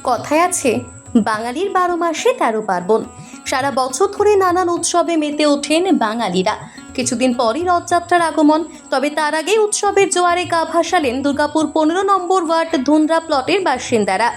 কথায় আছে বাঙালির 12 মাসে 13 পার্বণ। সারা বছর ধরে নানান উৎসবে মেতে ওঠেন বাঙালিরা। কিছুদিন পরই রথযাত্রার আগমন, তবে তার আগে উৎসবের জোয়ারে গা ভাসালেন দুর্গাপুর 15 নম্বর ওয়ার্ড ধুনরা প্লটের বাসিন্দারা।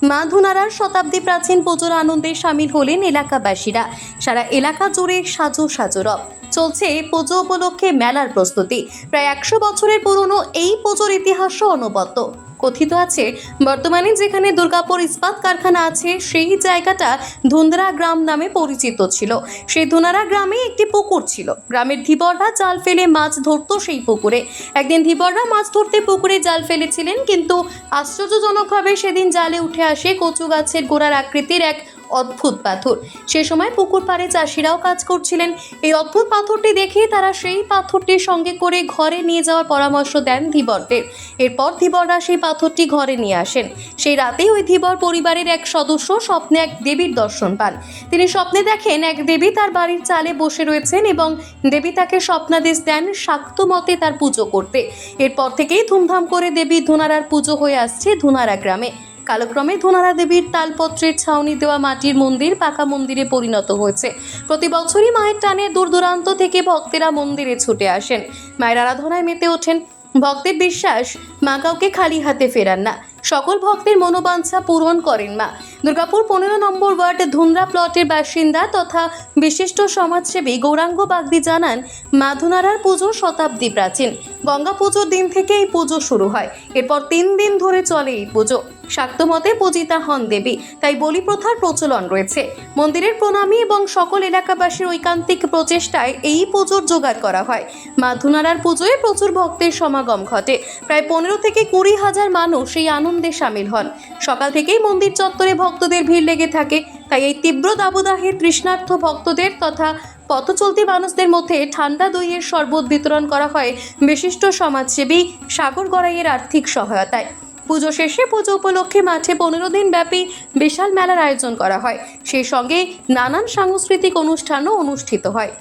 মা ধুনারার শতাব্দী প্রাচীন পুজোর আনন্দে সামিল হলেন এলাকাবাসীরা। সারা এলাকা জুড়ে সাজো সাজো রব চলছে। পুজো উপলক্ষে মেলার প্রস্তুতি। প্রায় 100 বছরের পুরনো এই পুজোর ইতিহাসও অনবদ্য। কথিত আছে, বর্তমানে যেখানে দুর্গাপুর ইস্পাত কারখানা আছে সেই জায়গাটা ধুনরা গ্রাম নামে পরিচিত ছিল। সেই ধুনারা গ্রামে একটি পুকুর ছিল। গ্রামের ধীবররা জাল ফেলে মাছ ধরতো সেই পুকুরে। একদিন ধীবররা মাছ ধরতে পুকুরে জাল ফেলেছিলেন, কিন্তু আশ্চর্যজনকভাবে সেদিন জালে উঠে আসে কচু গাছের গোড়ার আকৃতির এক অদ্ভুত পাথর। সে সময় পুকুর পাড়ে চাষিরাও কাজ করছিলেন। এই অদ্ভুত পাথরটি দেখে তারা সেই পাথরটির সঙ্গে করে ঘরে নিয়ে যাওয়ার পরামর্শ দেন ধীবরদের। এরপর ধীবররা সেই পাথরটি ঘরে নিয়ে আসেন। সেই রাতেই ওই ধীবর পরিবারের এক সদস্য স্বপ্নে এক দেবীর দর্শন পান। তিনি স্বপ্নে দেখেন এক দেবী তার বাড়ির চালে বসে রয়েছেন এবং দেবী তাকে স্বপ্নাদেশ দেন শাক্ত মতে তার পুজো করতে। এরপর থেকেই ধুমধাম করে দেবী ধুনারার পুজো হয়ে আসছে ধুনারা গ্রামে। কালক্রমে ধুনারা দেবীর তালপত্রের ছাউনি দেওয়া মাটির মন্দির পাকা মন্দিরে পরিণত হয়েছে। প্রতি বছরই মায়ের টানে দূর দূরান্ত থেকে ভক্তেরা মন্দিরে ছুটে আসেন। মায়ের আরাধনায় মেতে ওঠেন। ভক্তের বিশ্বাস, মা কাউকে খালি হাতে ফেরান না। সকল ভক্তের মনোবাঞ্ছা পূরণ করেন মা। দুর্গাপুর 15 নম্বর ওয়ার্ড ধুনরা প্লটের বাসিন্দা তথা বিশিষ্ট সমাজসেবী গৌরাঙ্গ বাগদি জানান, মা ধুনারার পুজো শতাব্দী প্রাচীন। গঙ্গা পুজোর দিন থেকে এই পুজো শুরু হয়। এরপর 3 দিন ধরে চলে এই পুজো। শাক্তমতে পূজিতা হন দেবী, তাই বলি প্রথার প্রচলন রয়েছে। মন্দিরের প্রণামী এবং সকল এলাকাবাসীর ঐকান্তিক প্রচেষ্টায় এই পুজোর জোগাড় করা হয়। মা ধুনারার পুজোয় প্রচুর ভক্তের সমাগম ঘটে। প্রায় 15 থেকে 20 হাজার মানুষ এই আনন্দে সামিল হন। সকাল থেকেই মন্দির চত্বরে ভক্তদের ভিড় লেগে থাকে। তাই এই তীব্র দাবদাহে তৃষ্ণার্ত ভক্তদের তথা পথ চলতি মানুষদের মধ্যে ঠান্ডা দইয়ের শরবত বিতরণ করা হয় বিশিষ্ট সমাজসেবী সাগর গড়াইয়ের আর্থিক সহায়তায়। পুজো শেষে পুজো উপলক্ষে মাঠে 15 দিন ব্যাপী বিশাল মেলার আয়োজন করা হয়। সেই সঙ্গে নানান সাংস্কৃতিক অনুষ্ঠানও অনুষ্ঠিত হয়।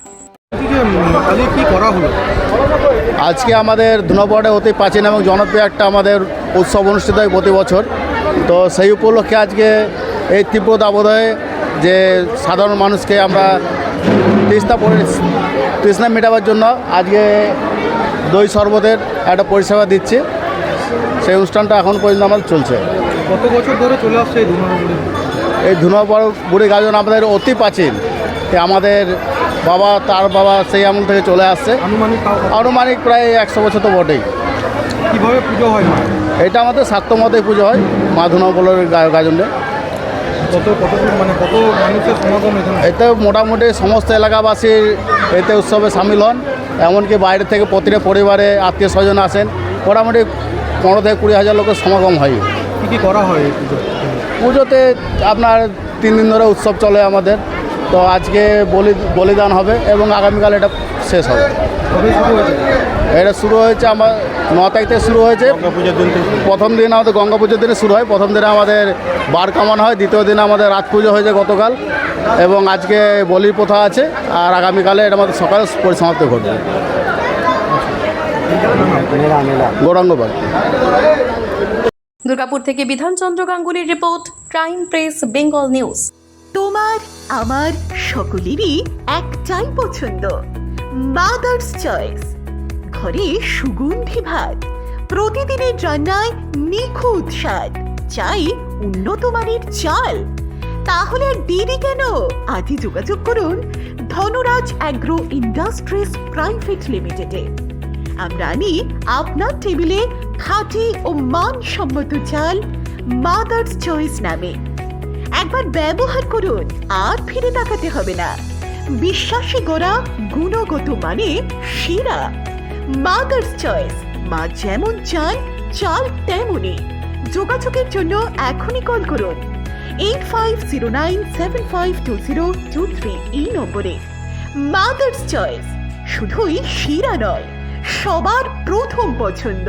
আজকে আমাদের ধুনাপাড়ে অতি প্রাচীন এবং জনপ্রিয় একটা আমাদের উৎসব অনুষ্ঠিত হয় প্রতি বছর। তো সেই উপলক্ষে আজকে এই তীব্র দাবদাহে যে সাধারণ মানুষকে আমরা তৃষ্ণা মেটাবার জন্য আজকে দই শরবতের একটা পরিষেবা দিচ্ছি। সেই অনুষ্ঠানটা এখন পর্যন্ত আমাদের চলছে। কত বছর ধরে চলে আসছে এই ধুনাপাড় বুড়ি গাজন আমাদের অতি প্রাচীন। আমাদের বাবা তার বাবা সেই আমল থেকে চলে আসছে। আনুমানিক প্রায় 100 বছর তো বটেই। কীভাবে পুজো হয়? এটা আমাদের শাক্ত মতেই পুজো হয় মা ধুনাপাড়ের গাজনে। কত মানুষের সমাগম এখানে? এতে মোটামুটি সমস্ত এলাকাবাসী এতে উৎসবে সামিল হন। এমনকি বাইরে থেকে প্রতিটা পরিবারে আত্মীয় স্বজন আসেন। মোটামুটি 15 থেকে 20 হাজার লোকের সমাগম হয়। কী কী করা হয় পুজোতে? আপনার 3 দিন ধরে উৎসব চলে আমাদের। তো আজকে বলিদান হবে এবং আগামীকাল এটা শেষ হবে। এটা শুরু হয়েছে আমার 9 তারিখ থেকে শুরু হয়েছে। প্রথম দিন আমাদের গঙ্গা পুজোর দিনে শুরু হয়। প্রথম দিনে আমাদের বার কামান হয়। দ্বিতীয় দিনে আমাদের রাত পুজো হয়েছে গতকাল, এবং আজকে বলির প্রথা আছে। আর আগামীকালে এটা আমাদের সকালে পরিসমাপ্তি ঘটবে। গৌরাঙ্গ বাগ। দুর্গাপুর থেকে বিধানচন্দ্র গাঙ্গুলির report, crime press Bengal news. তোমার আমার সকলেরই একটাই পছন্দ, মাদার্স চয়েস। ঘরে সুগন্ধি ভাত, প্রতিদিনের রান্নায় নিখুঁত স্বাদ, চাই উন্নত মানের চাল। তাহলে আর দেরি কেন? আজই যোগাযোগ করুন ধনরাজ অ্যাগ্রো ইন্ডাস্ট্রিজ প্রাইভেট লিমিটেডে। আমরা আনি আপনার টেবিলে খাঁটি ও মানসম্মত চাল মাদার্স চয়েস নামে। একবার ব্যবহার করুন, আর ফিরে তাকাতে হবে না। বিশ্বাসে গড়া গুণগত মানে সেরা মাদার্স চয়েস। মা যেমন চান, চাল তেমনই। যোগাযোগের জন্য এখনই কল করুন 8509752023 এই নম্বরে। মাদার্স চয়েস শুধুই সেরা নয়, সবার প্রথম পছন্দ।